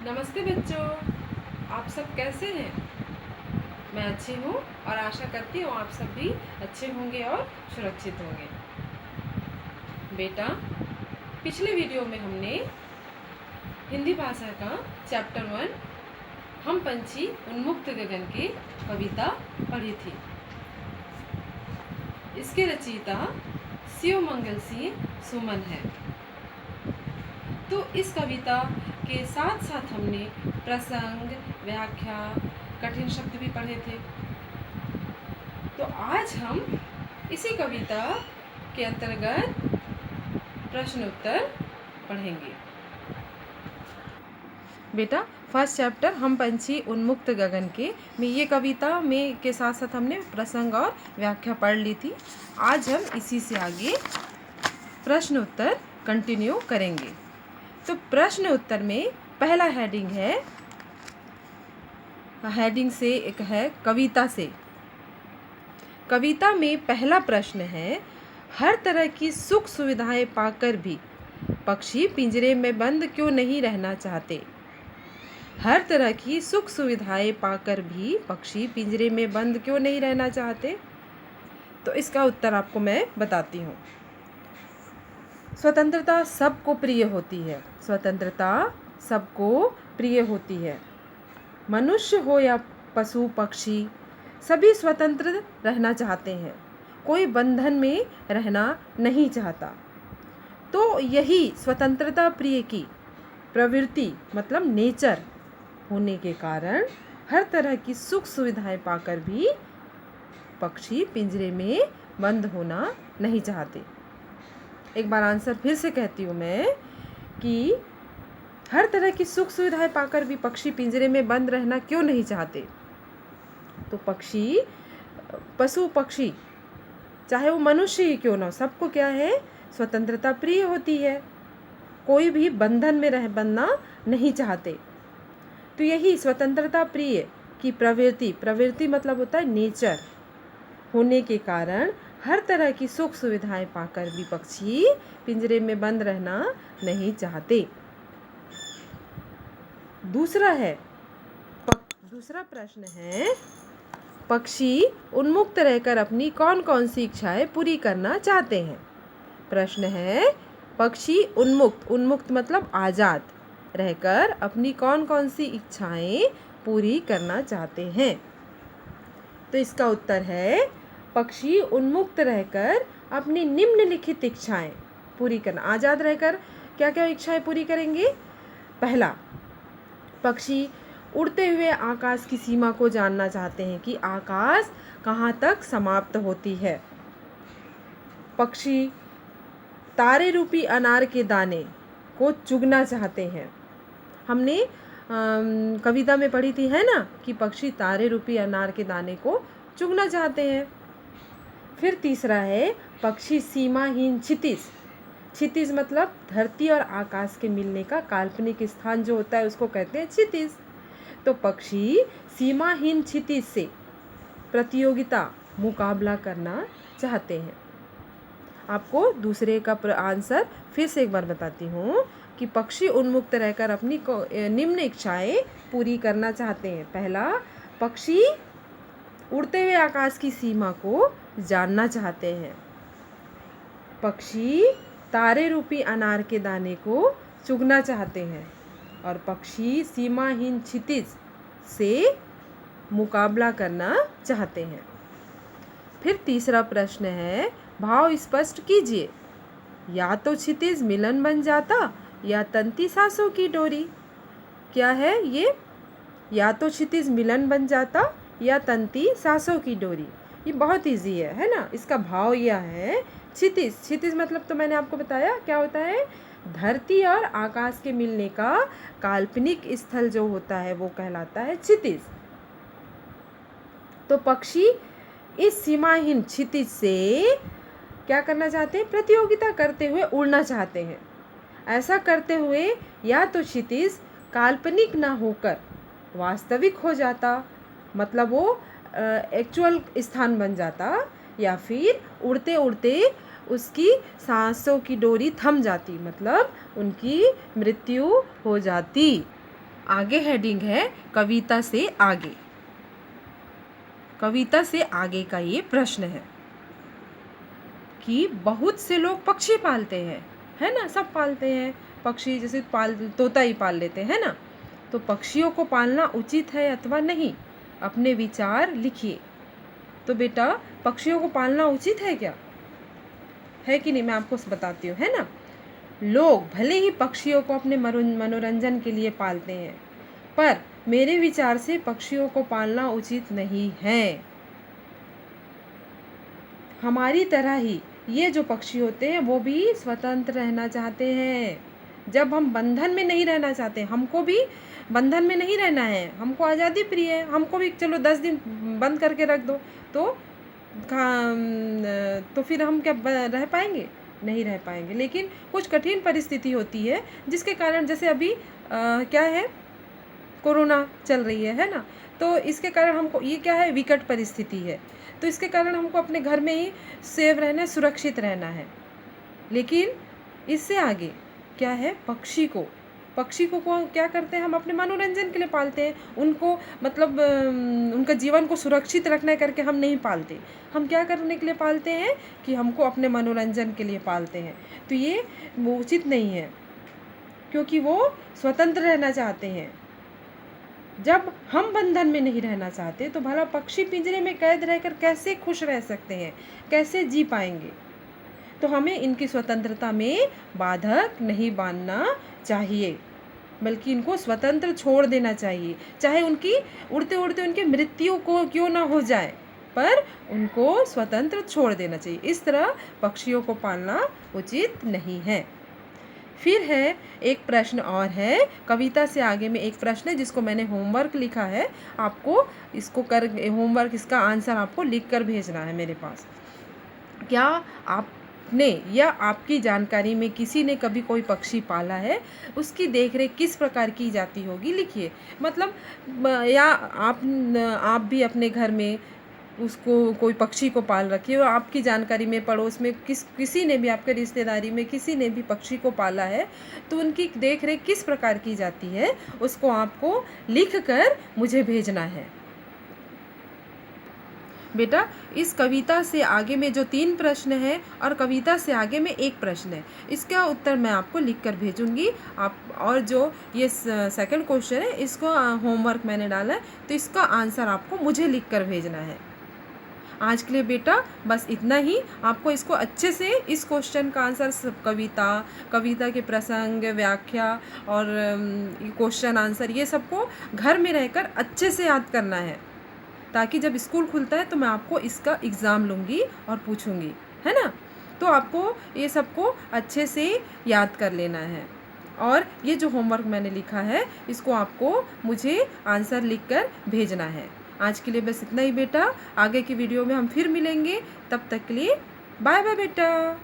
नमस्ते बच्चों, आप सब कैसे हैं? मैं अच्छी हूँ और आशा करती हूँ आप सब भी अच्छे होंगे और सुरक्षित होंगे। बेटा, पिछले वीडियो में हमने हिंदी भाषा का चैप्टर 1 हम पंछी उन्मुक्त गगन की कविता पढ़ी थी। इसके रचयिता शिव मंगल सिंह सुमन है। तो इस कविता के साथ साथ हमने प्रसंग, व्याख्या, कठिन शब्द भी पढ़े थे। तो आज हम इसी कविता के अंतर्गत प्रश्न उत्तर पढ़ेंगे। बेटा, फर्स्ट चैप्टर हम पंछी उन्मुक्त गगन के में ये कविता में के साथ साथ हमने प्रसंग और व्याख्या पढ़ ली थी। आज हम इसी से आगे प्रश्न उत्तर कंटिन्यू करेंगे। तो प्रश्न उत्तर में पहला हेडिंग से एक है कविता से। कविता में पहला प्रश्न है, हर तरह की सुख सुविधाएं पाकर भी पक्षी पिंजरे में बंद क्यों नहीं रहना चाहते? हर तरह की सुख सुविधाएं पाकर भी पक्षी पिंजरे में बंद क्यों नहीं रहना चाहते? तो इसका उत्तर आपको मैं बताती हूँ। स्वतंत्रता सबको प्रिय होती है। स्वतंत्रता सबको प्रिय होती है। मनुष्य हो या पशु पक्षी, सभी स्वतंत्र रहना चाहते हैं। कोई बंधन में रहना नहीं चाहता। तो यही स्वतंत्रता प्रिय की प्रवृत्ति मतलब नेचर होने के कारण हर तरह की सुख सुविधाएं पाकर भी पक्षी पिंजरे में बंद होना नहीं चाहते। एक बार आंसर फिर से कहती हूँ मैं कि हर तरह की सुख सुविधाएं पाकर भी पक्षी पिंजरे में बंद रहना क्यों नहीं चाहते? तो पक्षी, पशु पक्षी, चाहे वो मनुष्य ही क्यों ना हो, सबको क्या है, स्वतंत्रता प्रिय होती है। कोई भी बंधन में बनना नहीं चाहते। तो यही स्वतंत्रता प्रिय की प्रवृत्ति मतलब होता है नेचर होने के कारण हर तरह की सुख सुविधाएं पाकर भी पक्षी पिंजरे में बंद रहना नहीं चाहते। दूसरा प्रश्न है, पक्षी उन्मुक्त रहकर अपनी कौन कौन सी इच्छाएं पूरी करना चाहते हैं? प्रश्न है, पक्षी उन्मुक्त मतलब आज़ाद रहकर अपनी कौन कौन सी इच्छाएं पूरी करना चाहते हैं? तो इसका उत्तर है, पक्षी उन्मुक्त रहकर अपनी निम्नलिखित इच्छाएं पूरी करना। आज़ाद रहकर क्या क्या इच्छाएं पूरी करेंगे? पहला, पक्षी उड़ते हुए आकाश की सीमा को जानना चाहते हैं कि आकाश कहाँ तक समाप्त होती है। पक्षी तारे रूपी अनार के दाने को चुगना चाहते हैं। हमने कविता में पढ़ी थी, है ना, कि पक्षी तारे रूपी अनार के दाने को चुगना चाहते हैं। फिर तीसरा है, पक्षी सीमाहीन क्षितिज मतलब धरती और आकाश के मिलने का काल्पनिक स्थान जो होता है उसको कहते हैं क्षितिज। तो पक्षी सीमाहीन क्षितिज से प्रतियोगिता मुकाबला करना चाहते हैं। आपको दूसरे का आंसर फिर से एक बार बताती हूँ कि पक्षी उन्मुक्त रहकर अपनी निम्न इच्छाएं पूरी करना चाहते हैं। पहला, पक्षी उड़ते हुए आकाश की सीमा को जानना चाहते हैं। पक्षी तारे रूपी अनार के दाने को चुगना चाहते हैं। और पक्षी सीमाहीन क्षितिज से मुकाबला करना चाहते हैं। फिर तीसरा प्रश्न है, भाव स्पष्ट कीजिए। या तो क्षितिज मिलन बन जाता या तंती सांसों की डोरी। क्या है ये? या तो क्षितिज मिलन बन जाता या तंती सांसों की डोरी। ये बहुत इजी है ना। इसका भाव यह है, क्षितिज मतलब तो मैंने आपको बताया क्या होता है, धरती और आकाश के मिलने का काल्पनिक स्थल जो होता है वो कहलाता है क्षितिज। तो पक्षी इस सीमाहीन क्षितिज से क्या करना चाहते हैं? प्रतियोगिता करते हुए उड़ना चाहते हैं। ऐसा करते हुए या तो क्षितिज काल्पनिक ना होकर वास्तविक हो जाता, मतलब वो एक्चुअल स्थान बन जाता, या फिर उड़ते उड़ते उसकी सांसों की डोरी थम जाती, मतलब उनकी मृत्यु हो जाती। आगे हेडिंग है कविता से आगे। कविता से आगे का ये प्रश्न है कि बहुत से लोग पक्षी पालते हैं, है ना, सब पालते हैं पक्षी, जैसे तोता ही पाल लेते हैं ना। तो पक्षियों को पालना उचित है अथवा नहीं, अपने विचार लिखिए। तो बेटा पक्षियों को पालना उचित है क्या, है कि नहीं, मैं आपको बताती हूँ, है ना। लोग भले ही पक्षियों को अपने मनोरंजन के लिए पालते हैं, पर मेरे विचार से पक्षियों को पालना उचित नहीं है। हमारी तरह ही ये जो पक्षी होते हैं वो भी स्वतंत्र रहना चाहते हैं। जब हम बंधन में नहीं रहना चाहते, हमको भी बंधन में नहीं रहना है, हमको आज़ादी प्रिय है, हमको भी चलो 10 दिन बंद करके रख दो तो फिर हम क्या रह पाएंगे, नहीं रह पाएंगे। लेकिन कुछ कठिन परिस्थिति होती है जिसके कारण, जैसे अभी क्या है, कोरोना चल रही है ना, तो इसके कारण हमको ये क्या है, विकट परिस्थिति है, तो इसके कारण हमको अपने घर में ही सेफ रहना है, सुरक्षित रहना है। लेकिन इससे आगे क्या है, पक्षी को क्या करते हैं, हम अपने मनोरंजन के लिए पालते हैं उनको, मतलब उनका जीवन को सुरक्षित रखने करके हम नहीं पालते। हम क्या करने के लिए पालते हैं कि हमको अपने मनोरंजन के लिए पालते हैं। तो ये उचित नहीं है, क्योंकि वो स्वतंत्र रहना चाहते हैं। जब हम बंधन में नहीं रहना चाहते तो भला पक्षी पिंजरे में कैद रहकर कैसे खुश रह सकते हैं, कैसे जी पाएंगे। तो हमें इनकी स्वतंत्रता में बाधक नहीं बांधना चाहिए, बल्कि इनको स्वतंत्र छोड़ देना चाहिए। चाहे उनकी उड़ते उड़ते उनकी मृत्यु को क्यों ना हो जाए, पर उनको स्वतंत्र छोड़ देना चाहिए। इस तरह पक्षियों को पालना उचित नहीं है। फिर है एक प्रश्न और है, कविता से आगे में एक प्रश्न है जिसको मैंने होमवर्क लिखा है, आपको इसको होमवर्क, इसका आंसर आपको लिख कर भेजना है मेरे पास। क्या आपने या आपकी जानकारी में किसी ने कभी कोई पक्षी पाला है, उसकी देखरेख किस प्रकार की जाती होगी, लिखिए। मतलब या आप भी अपने घर में उसको कोई पक्षी को पाल रखिए, और आपकी जानकारी में पड़ोस में किसी ने भी, आपके रिश्तेदारी में किसी ने भी पक्षी को पाला है, तो उनकी देखरेख किस प्रकार की जाती है उसको आपको लिख कर मुझे भेजना है। बेटा इस कविता से आगे में जो 3 प्रश्न हैं और कविता से आगे में 1 प्रश्न है, इसका उत्तर मैं आपको लिख कर भेजूँगी। आप, और जो ये सेकंड क्वेश्चन है इसको होमवर्क मैंने डाला है, तो इसका आंसर आपको मुझे लिख कर भेजना है। आज के लिए बेटा बस इतना ही। आपको इसको अच्छे से, इस क्वेश्चन का आंसर, कविता के प्रसंग, व्याख्या और क्वेश्चन आंसर, ये सबको घर में रहकर अच्छे से याद करना है, ताकि जब स्कूल खुलता है तो मैं आपको इसका एग्ज़ाम लूँगी और पूछूँगी, है ना। तो आपको ये सबको अच्छे से याद कर लेना है। और ये जो होमवर्क मैंने लिखा है इसको आपको मुझे आंसर लिखकर भेजना है। आज के लिए बस इतना ही बेटा। आगे की वीडियो में हम फिर मिलेंगे, तब तक के लिए बाय बाय बेटा।